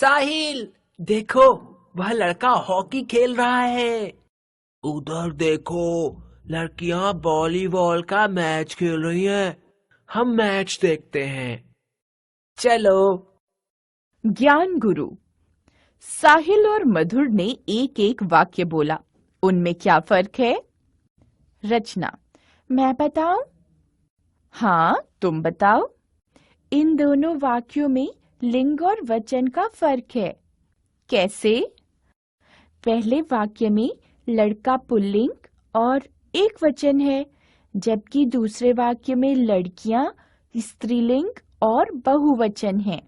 साहिल, देखो, वह लड़का हॉकी खेल रहा है। उधर देखो, लड़कियां वॉलीबॉल का मैच खेल रही हैं। हम मैच देखते हैं। चलो। ज्ञान गुरु। साहिल और मधुर ने एक एक वाक्य बोला। उनमें क्या फर्क है? रचना। मैं बताऊं? हाँ, तुम बताओ। इन दोनों वाक्यों में लिंग और वचन का फर्क है। कैसे? पहले वाक्य में लड़का पुल्लिंग और एक वचन है, जबकि दूसरे वाक्य में लड़कियां स्त्रीलिंग और बहुवचन है।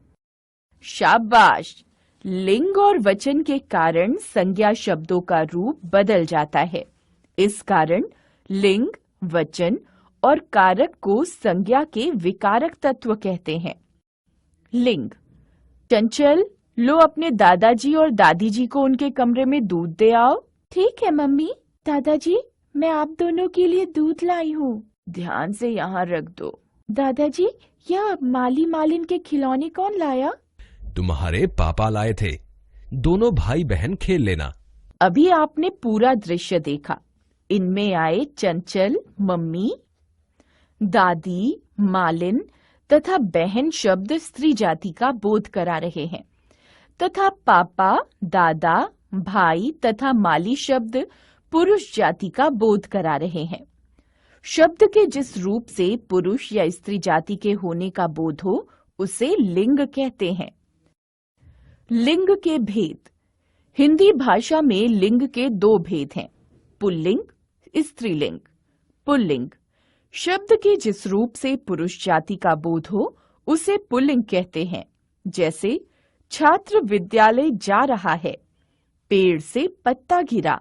शाबाश! लिंग और वचन के कारण संज्ञा शब्दों का रूप बदल जाता है। इस कारण लिंग, वचन और कारक को संज्ञा के विकारक तत्व कहते हैं। लिंग। चंचल, लो अपने दादाजी और दादी जी को उनके कमरे में दूध दे आओ। ठीक है मम्मी। दादाजी, मैं आप दोनों के लिए दूध लाई हूँ। ध्यान से यहाँ रख दो। दादाजी, यह माली मालिन के खिलौने कौन लाया? तुम्हारे पापा लाए थे। दोनों भाई बहन खेल लेना। अभी आपने पूरा दृश्य देखा। इनमें आए चंचल, मम्मी, दादी, मालिन तथा बहन शब्द स्त्री जाति का बोध करा रहे हैं, तथा पापा, दादा, भाई तथा माली शब्द पुरुष जाति का बोध करा रहे हैं। शब्द के जिस रूप से पुरुष या स्त्री जाति के होने का बोध हो, उसे लिंग कहते हैं। लिंग के भेद। हिंदी भाषा में लिंग के दो भेद हैं, पुल्लिंग, स्त्रीलिंग। पुल्लिंग शब्द के जिस रूप से पुरुष जाति का बोध हो, उसे पुल्लिंग कहते हैं। जैसे छात्र विद्यालय जा रहा है, पेड़ से पत्ता गिरा,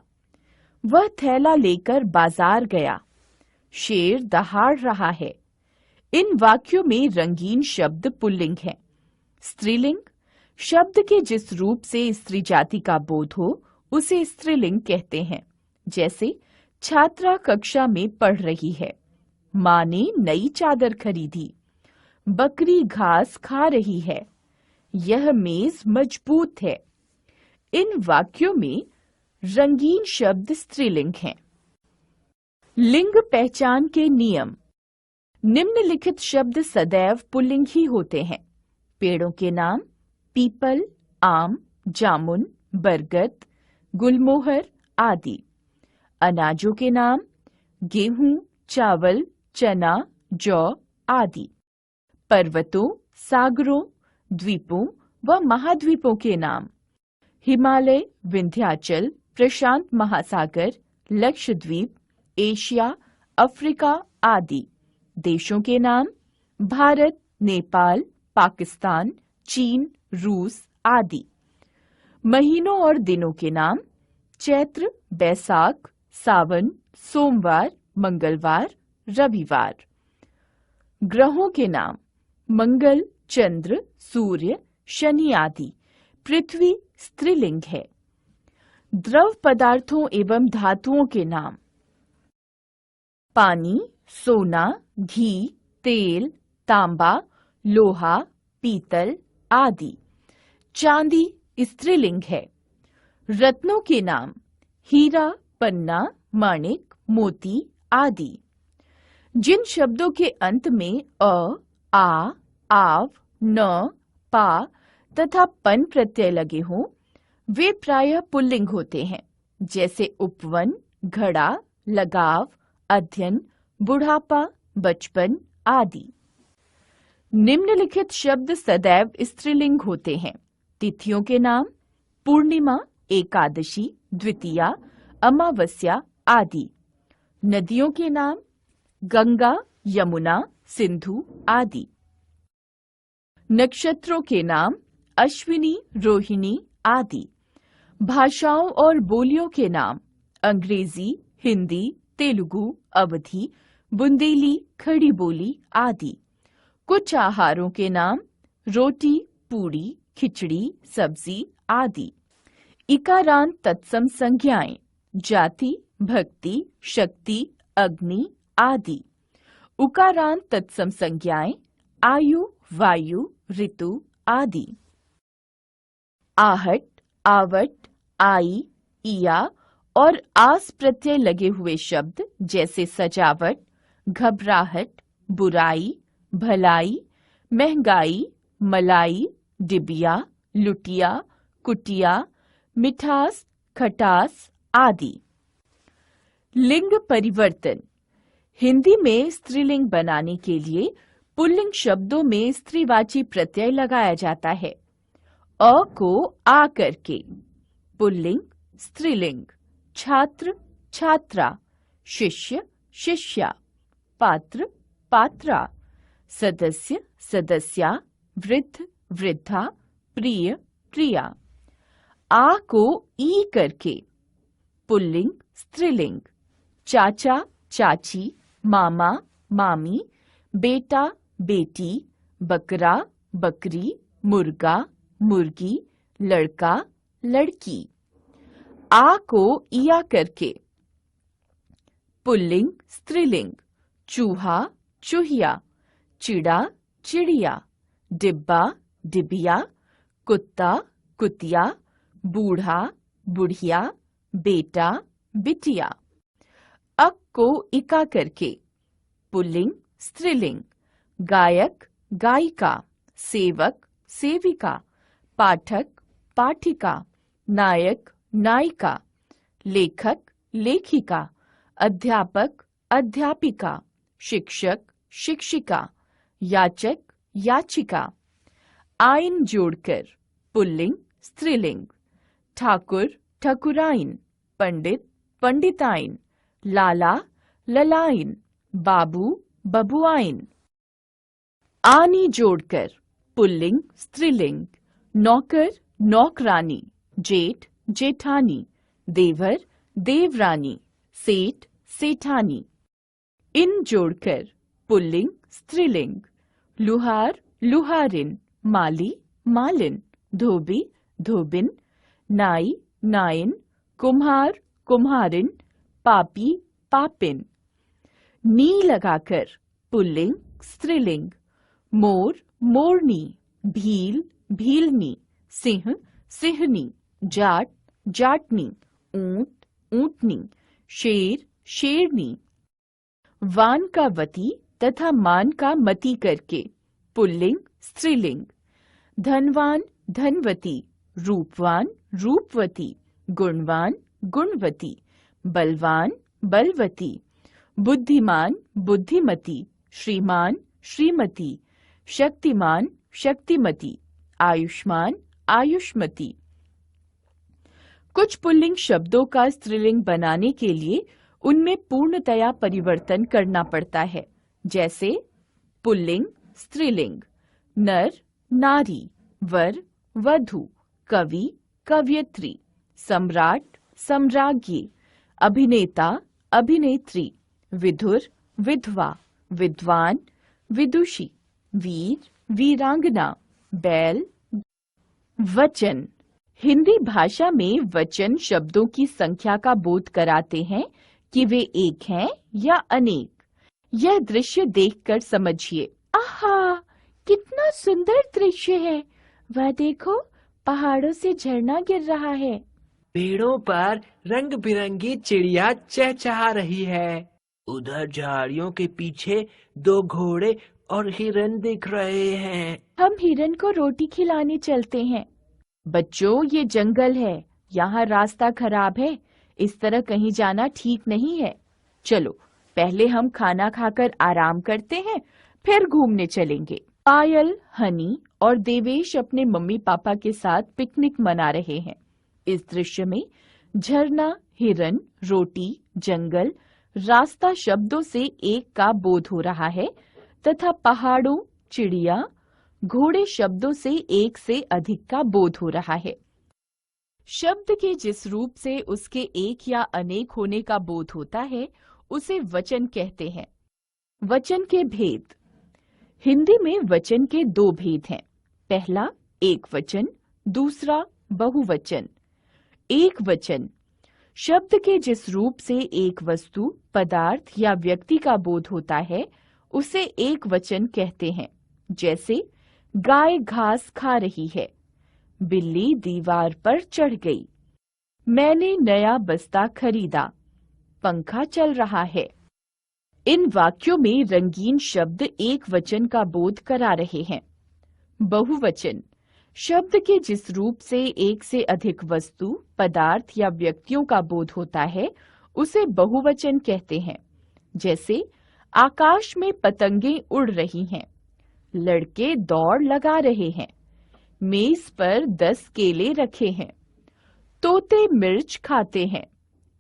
वह थैला लेकर बाजार गया, शेर दहाड़ रहा है। इन वाक्यों में रंगीन शब्द पुल्लिंग है। स्त्रीलिंग शब्द के जिस रूप से स्त्री जाति का बोध हो, उसे स्त्रीलिंग कहते हैं। जैसे छात्रा कक्षा में पढ़ रही है, माँ ने नई चादर खरीदी, बकरी घास खा रही है, यह मेज मजबूत है। इन वाक्यों में रंगीन शब्द स्त्रीलिंग हैं। लिंग पहचान के नियम। निम्नलिखित शब्द सदैव पुल्लिंग ही होते हैं। पेड़ों के नाम पीपल, आम, जामुन, बरगद, गुलमोहर आदि। अनाजों के नाम गेहूं, चावल, चना, जौ आदि। पर्वतों, सागरों, द्वीपों व महाद्वीपों के नाम हिमालय, विंध्याचल, प्रशांत महासागर, लक्षद्वीप, एशिया, अफ्रीका आदि। देशों के नाम भारत, नेपाल, पाकिस्तान, चीन, रूस आदि। महीनों और दिनों के नाम चैत्र, बैसाख, सावन, सोमवार, मंगलवार, रविवार। ग्रहों के नाम मंगल, चंद्र, सूर्य, शनि आदि। पृथ्वी स्त्रीलिंग है। द्रव पदार्थों एवं धातुओं के नाम पानी, सोना, घी, तेल, तांबा, लोहा, पीतल आदि। चांदी स्त्रीलिंग है। रत्नों के नाम हीरा, पन्ना, माणिक, मोती आदि। जिन शब्दों के अंत में अ, आ, आव, न, पा तथा पन प्रत्यय लगे हों, वे प्रायः पुल्लिंग होते हैं। जैसे उपवन, घड़ा, लगाव, अध्ययन, बुढ़ापा, बचपन आदि। निम्नलिखित शब्द सदैव स्त्रीलिंग होते हैं। तिथियों के नाम पूर्णिमा, एकादशी, द्वितीया, अमावस्या आदि। नदियों के नाम गंगा, यमुना, सिंधु आदि। नक्षत्रों के नाम अश्विनी, रोहिणी आदि। भाषाओं और बोलियों के नाम अंग्रेजी, हिंदी, तेलुगु, अवधी, बुंदेली, खड़ी बोली आदि। कुछ आहारों के नाम रोटी, पूड़ी, खिचड़ी, सब्जी आदि। इकारांत तत्सम संज्ञाएं जाति, भक्ति, शक्ति, अग्नि आदि। उकारांत तत्सम संज्ञाएं आयु, वायु, ऋतु आदि। आहट, आवट, आई, इया और आस प्रत्यय लगे हुए शब्द जैसे सजावट, घबराहट, बुराई, भलाई, महंगाई, मलाई, डिबिया, लुटिया, कुटिया, मिठास, खटास आदि। लिंग परिवर्तन। हिंदी में स्त्रीलिंग बनाने के लिए पुल्लिंग शब्दों में स्त्रीवाची प्रत्यय लगाया जाता है। अ को आ करके। पुल्लिंग स्त्रीलिंग। छात्र, छात्रा, शिष्य, शिष्या, पात्र, पात्रा, सदस्य, सदस्या, वृद्ध, वृद्धा, प्रिय, प्रिया। आ को ई करके। पुल्लिंग स्त्रीलिंग। चाचा, चाची, मामा, मामी, बेटा, बेटी, बकरा, बकरी, मुर्गा, मुर्गी, लड़का, लड़की। आ को इया करके। पुल्लिंग स्त्रीलिंग। चूहा, चूहिया, चिड़ा, चिड़िया, डिब्बा, डिबिया, कुत्ता, कुतिया, बूढ़ा, बुढ़िया, बेटा, बिटिया। अक को इका करके। पुल्लिंग स्त्रीलिंग। गायक, गायिका, सेवक, सेविका, पाठक, पाठिका, नायक, नायिका, लेखक, लेखिका, अध्यापक, अध्यापिका, शिक्षक, शिक्षिका, याचक, याचिका। आइन जोड़कर। पुल्लिंग स्त्रीलिंग। ठाकुर, ठकुराइन, पंडित, पंडिताइन, लाला, ललाइन, बाबू, बबुआइन। आनी जोड़कर। पुल्लिंग स्त्रीलिंग। नौकर, नौकरानी, जेठ, जेठानी, देवर, देवरानी, सेठ, सेठानी। इन जोड़कर। पुल्लिंग स्त्रीलिंग। लुहार, लुहारिन, माली, मालिन, धोबी, धोबिन, नाई, नाइन, कुम्हार, कुम्हारिन, पापी, पापिन। नी लगाकर। पुल्लिंग स्त्रीलिंग। मोर, मोरनी, भील, भीलनी, सिंह, सिंहनी, जाट, जाटनी, ऊंट, ऊंटनी, शेर, शेरनी। वान का वती तथा मान का मती करके। पुल्लिंग स्त्रीलिंग। धनवान, धनवती, रूपवान, रूपवती, गुणवान, गुणवती, बलवान, बलवती, बुद्धिमान, बुद्धिमती, श्रीमान, श्रीमती, शक्तिमान, शक्तिमती, आयुष्मान, आयुष्मती। कुछ पुल्लिंग शब्दों का स्त्रीलिंग बनाने के लिए उनमें पूर्णतया परिवर्तन करना पड़ता है, जैसे पुल्लिंग स्त्रीलिंग। नर, नारी, वर, वधू, कवि, कवयित्री, सम्राट, सम्राज्ञी, अभिनेता, अभिनेत्री, विधुर, विधवा, विद्वान, विदुषी, वीर, वीरांगना, बैल। वचन। हिंदी भाषा में वचन शब्दों की संख्या का बोध कराते हैं कि वे एक हैं या अनेक। यह दृश्य देखकर समझिए। आहा, कितना सुंदर दृश्य है। वह देखो, पहाड़ों से झरना गिर रहा है। पेड़ों पर रंग बिरंगी चिड़िया चहचहा रही है। उधर झाड़ियों के पीछे दो घोड़े और हिरन दिख रहे हैं। हम हिरन को रोटी खिलाने चलते हैं। बच्चों, ये जंगल है, यहाँ रास्ता खराब है, इस तरह कहीं जाना ठीक नहीं है। चलो, पहले हम खाना खाकर आराम करते हैं, फिर घूमने चलेंगे। पायल, हनी और देवेश अपने मम्मी पापा के साथ पिकनिक मना रहे हैं। इस दृश्य में झरना, हिरन, रोटी, जंगल, रास्ता शब्दों से एक का बोध हो रहा है तथा पहाड़ों, चिड़िया, घोड़े शब्दों से एक से अधिक का बोध हो रहा है। शब्द के जिस रूप से उसके एक या अनेक होने का बोध होता है, उसे वचन कहते हैं। वचन के भेद। हिंदी में वचन के दो भेद हैं। पहला एक वचन, दूसरा बहुवचन। एक वचन शब्द के जिस रूप से एक वस्तु, पदार्थ या व्यक्ति का बोध होता है, उसे एक वचन कहते हैं। जैसे गाय घास खा रही है, बिल्ली दीवार पर चढ़ गई। मैंने नया बस्ता खरीदा। पंखा चल रहा है। इन वाक्यों में रंगीन शब्द एक वचन का बोध करा रहे हैं। बहुवचन शब्द के जिस रूप से एक से अधिक वस्तु, पदार्थ या व्यक्तियों का बोध होता है उसे बहुवचन कहते हैं। जैसे आकाश में पतंगें उड़ रही हैं, लड़के दौड़ लगा रहे हैं, मेज पर 10 केले रखे हैं, तोते मिर्च खाते हैं।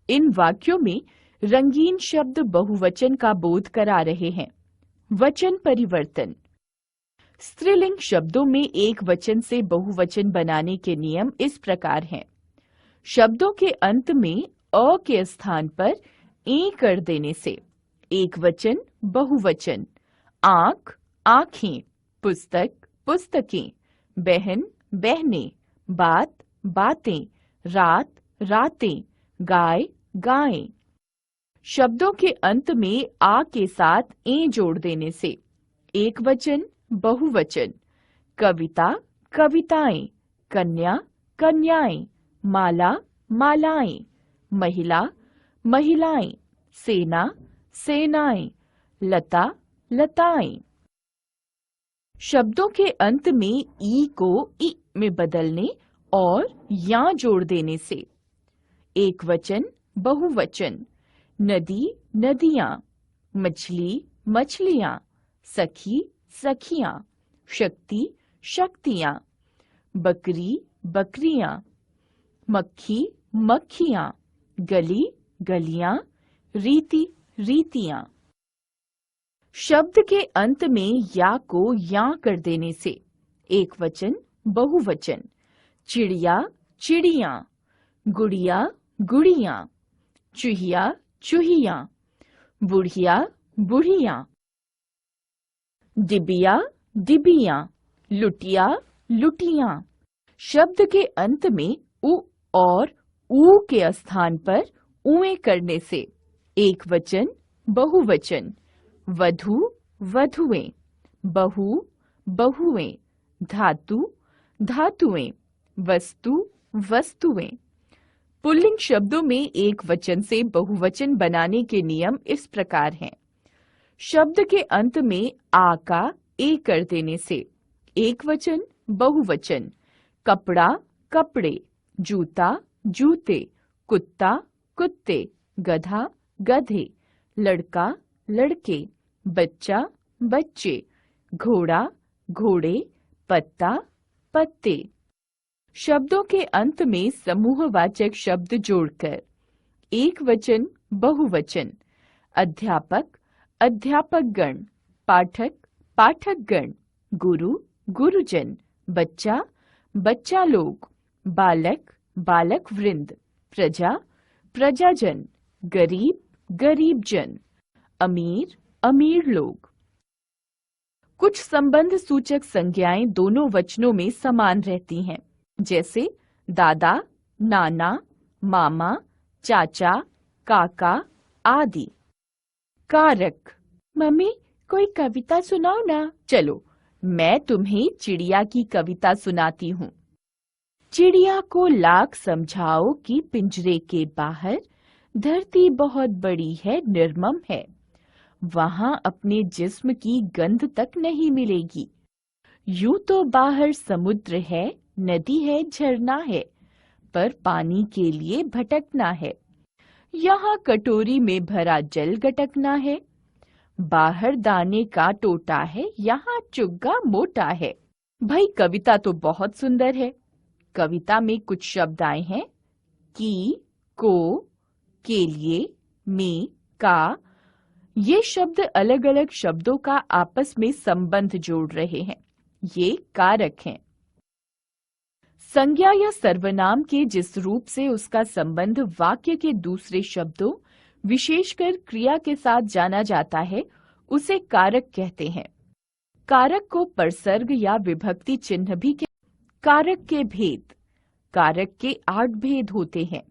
इन वाक्यों में रंगीन शब्द बहुवचन का बोध करा रहे हैं। वचन परिवर्तन स्त्रीलिंग शब्दों में एक वचन से बहुवचन बनाने के नियम इस प्रकार हैं। शब्दों के अंत में अ के स्थान पर ए कर देने से एक वचन बहुवचन। आंख आंखें, पुस्तक पुस्तकें, बहन बहनें, बात बातें, रात रातें, गाय गायें। शब्दों के अंत में आ के साथ ए जोड़ देने से एक वचन बहुवचन। कविता कविताएं, कन्या कन्याएं, माला मालाएं, महिला महिलाएं, सेना सेनाएं, लता लताएं। शब्दों के अंत में ई को इ में बदलने और या जोड़ देने से एक वचन बहुवचन। नदी नदियां, मछली मछलियां, सखी सखियां, शक्ति शक्तियां, बकरी बकरियां, मक्खी मक्खियां, गली गलियां, रीति रीतियां। शब्द के अंत में या को या कर देने से एक वचन बहुवचन। चिड़िया चिड़ियां, गुड़िया गुड़ियां, चूहिया चूहियां, बुढ़िया बुढ़ियां, डिबिया डिबियां, लुटिया लुटियां। शब्द के अंत में उ और ऊ के स्थान पर उए करने से एक वचन बहुवचन। वधु वधुएं, बहु बहुएं, धातु धातुएं, वस्तु वस्तुएं। पुल्लिंग शब्दों में एक वचन से बहुवचन बनाने के नियम इस प्रकार हैं। शब्द के अंत में आ का ए कर देने से एक वचन बहुवचन। कपड़ा कपड़े, जूता जूते, कुत्ता कुत्ते, गधा गधे, लड़का लड़के, बच्चा बच्चे, घोड़ा घोड़े, पत्ता पत्ते। शब्दों के अंत में समूहवाचक शब्द जोड़कर एक वचन बहुवचन। अध्यापक अध्यापकगण, पाठक पाठकगण, गुरु गुरुजन, बच्चा बच्चा लोग, बालक बालक वृंद, प्रजा प्रजाजन, गरीब गरीब जन, अमीर अमीर लोग। कुछ संबंध सूचक संज्ञाएं दोनों वचनों में समान रहती हैं, जैसे दादा नाना, मामा चाचा, काका आदि। कारक मम्मी कोई कविता सुनाओ ना। चलो मैं तुम्हें चिड़िया की कविता सुनाती हूँ। चिड़िया को लाख समझाओ कि पिंजरे के बाहर धरती बहुत बड़ी है, निर्मम है, वहां अपने जिस्म की गंध तक नहीं मिलेगी। यूं तो बाहर समुद्र है, नदी है, झरना है, पर पानी के लिए भटकना है। यहाँ कटोरी में भरा जल गटकना है। बाहर दाने का टोटा है, यहाँ चुग्गा मोटा है। भाई कविता तो बहुत सुंदर है। कविता में कुछ शब्द आए हैं की, को, के लिए, में, का। ये शब्द अलग अलग शब्दों का आपस में संबंध जोड़ रहे हैं। ये कारक हैं। संज्ञा या सर्वनाम के जिस रूप से उसका संबंध वाक्य के दूसरे शब्दों, विशेषकर क्रिया के साथ जाना जाता है, उसे कारक कहते हैं। कारक को परसर्ग या विभक्ति चिन्ह भी कहते हैं। कारक के भेद। कारक के 8 भेद होते हैं।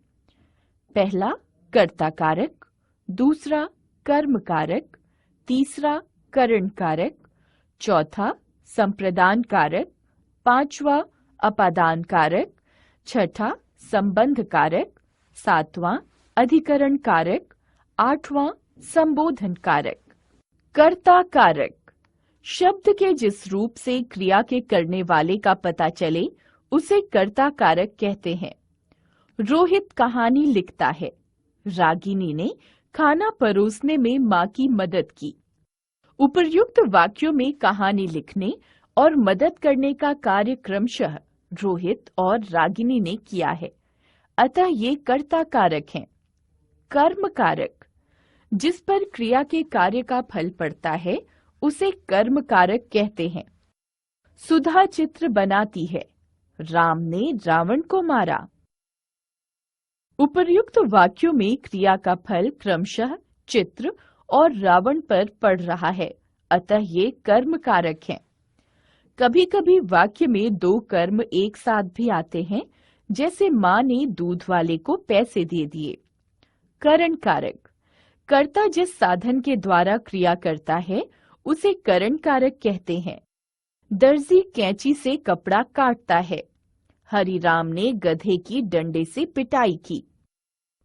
पहला कर्ता कारक, दूसरा कर्म कारक, तीसरा करण कारक, चौथा संप्रदान कारक, पांचवा अपादान कारक, छठा संबंध कारक, सातवां अधिकरण कारक, आठवां संबोधन कारक। कर्ता कारक, शब्द के जिस रूप से क्रिया के करने वाले का पता चले उसे कर्ता कारक कहते हैं। रोहित कहानी लिखता है, रागिनी ने खाना परोसने में माँ की मदद की। उपर्युक्त वाक्यों में कहानी लिखने और मदद करने का कार्य क्रमशः रोहित और रागिनी ने किया है, अतः ये कर्ता कारक हैं। कर्म कारक, जिस पर क्रिया के कार्य का फल पड़ता है उसे कर्म कारक कहते हैं। सुधा चित्र बनाती है, राम ने रावण को मारा। उपर्युक्त वाक्यों में क्रिया का फल क्रमशः चित्र और रावण पर पड़ रहा है, अतः ये कर्म कारक हैं। कभी कभी वाक्य में दो कर्म एक साथ भी आते हैं, जैसे माँ ने दूध वाले को पैसे दे दिए। करण कारक, कर्ता जिस साधन के द्वारा क्रिया करता है उसे करण कारक कहते हैं। दर्जी कैंची से कपड़ा काटता है, हरिराम ने गधे की डंडे से पिटाई की।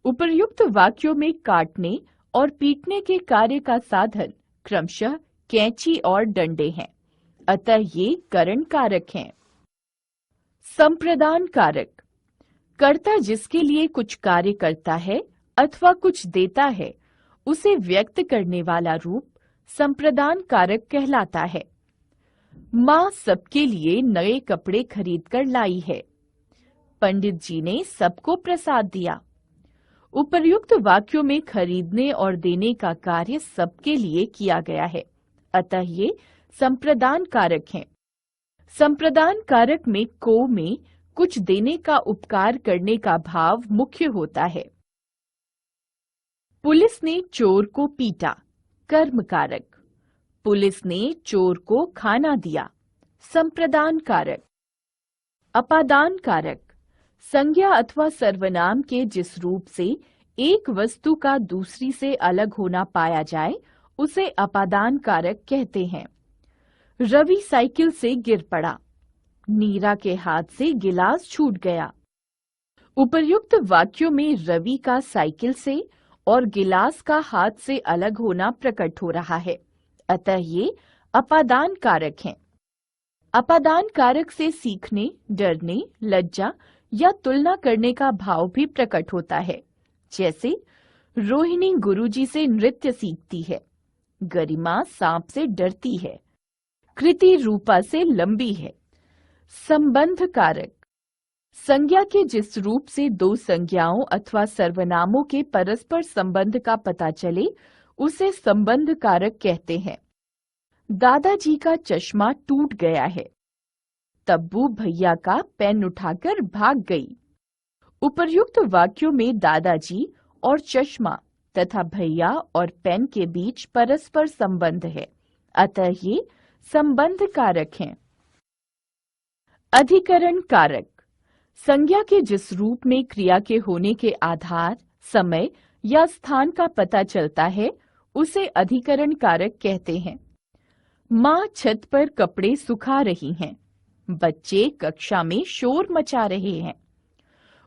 उपर्युक्त वाक्यों में काटने और पीटने के कार्य का साधन क्रमशः कैंची और डंडे हैं, अतः ये करण कारक हैं। संप्रदान कारक, कर्ता जिसके लिए कुछ कार्य करता है अथवा कुछ देता है उसे व्यक्त करने वाला रूप संप्रदान कारक कहलाता है। माँ सबके लिए नए कपड़े खरीद कर लाई है, पंडित जी ने सबको प्रसाद दिया। उपर्युक्त वाक्यों में खरीदने और देने का कार्य सबके लिए किया गया है, अतः ये संप्रदान कारक हैं। संप्रदान कारक में को में कुछ देने का उपकार करने का भाव मुख्य होता है। पुलिस ने चोर को पीटा, कर्म कारक। पुलिस ने चोर को खाना दिया, संप्रदान कारक। अपादान कारक, संज्ञा अथवा सर्वनाम के जिस रूप से एक वस्तु का दूसरी से अलग होना पाया जाए उसे अपादान कारक कहते हैं। रवि साइकिल से गिर पड़ा, नीरा के हाथ से गिलास छूट गया। उपर्युक्त वाक्यों में रवि का साइकिल से और गिलास का हाथ से अलग होना प्रकट हो रहा है, अतः ये अपादान कारक हैं। अपादान कारक से सीखने, डरने, लज्जा या तुलना करने का भाव भी प्रकट होता है, जैसे रोहिणी गुरुजी से नृत्य सीखती है, गरिमा सांप से डरती है, कृति रूपा से लंबी है। संबंध कारक, संज्ञा के जिस रूप से दो संज्ञाओं अथवा सर्वनामों के परस्पर संबंध का पता चले उसे संबंध कारक कहते हैं। दादाजी का चश्मा टूट गया है, तब्बू भैया का पेन उठाकर भाग गई। उपर्युक्त वाक्यों में दादाजी और चश्मा तथा भैया और पेन के बीच परस्पर संबंध है, अतः ये संबंध कारक हैं। अधिकरण कारक, संज्ञा के जिस रूप में क्रिया के होने के आधार, समय या स्थान का पता चलता है उसे अधिकरण कारक कहते हैं। माँ छत पर कपड़े सुखा रही हैं, बच्चे कक्षा में शोर मचा रहे हैं।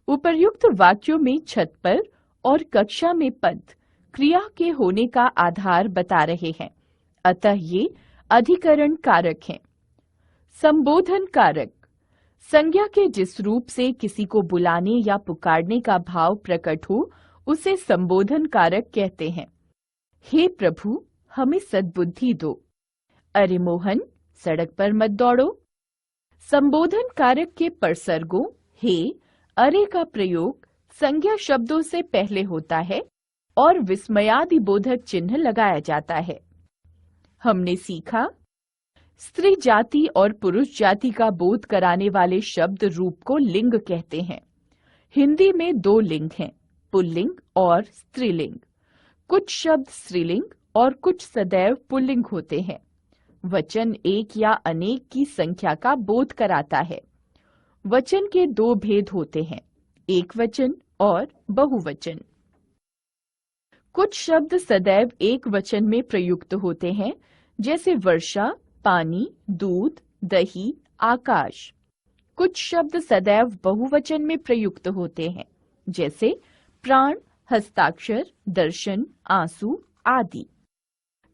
उपर्युक्त वाक्यों में छत पर और कक्षा में पद क्रिया के होने का आधार बता रहे हैं, अतः ये अधिकरण कारक हैं। संबोधन कारक, संज्ञा के जिस रूप से किसी को बुलाने या पुकारने का भाव प्रकट हो उसे संबोधन कारक कहते हैं। हे प्रभु, हमें सद्बुद्धि दो। अरे मोहन, सड़क पर मत दौड़ो। संबोधन कारक के परसर्गों हे, अरे का प्रयोग संज्ञा शब्दों से पहले होता है और विस्मयादिबोधक चिन्ह लगाया जाता है। हमने सीखा, स्त्री जाति और पुरुष जाति का बोध कराने वाले शब्द रूप को लिंग कहते हैं। हिंदी में दो लिंग हैं, पुल्लिंग और स्त्रीलिंग। कुछ शब्द स्त्रीलिंग और कुछ सदैव पुल्लिंग होते हैं। वचन एक या अनेक की संख्या का बोध कराता है। वचन के दो भेद होते हैं, एक वचन और बहुवचन। कुछ शब्द सदैव एक वचन में प्रयुक्त होते हैं, जैसे वर्षा, पानी, दूध, दही, आकाश। कुछ शब्द सदैव बहुवचन में प्रयुक्त होते हैं, जैसे प्राण, हस्ताक्षर, दर्शन, आंसू आदि।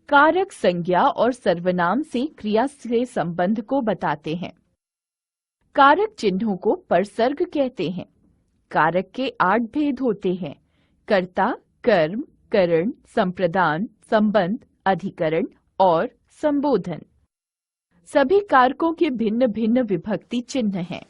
कारक संज्ञा और सर्वनाम से क्रिया से संबंध को बताते हैं। कारक चिन्हों को परसर्ग कहते हैं। कारक के 8 भेद होते हैं: कर्ता, कर्म, करण, संप्रदान, संबंध, अधिकरण और संबोधन। सभी कारकों के भिन्न भिन्न विभक्ति चिन्ह हैं।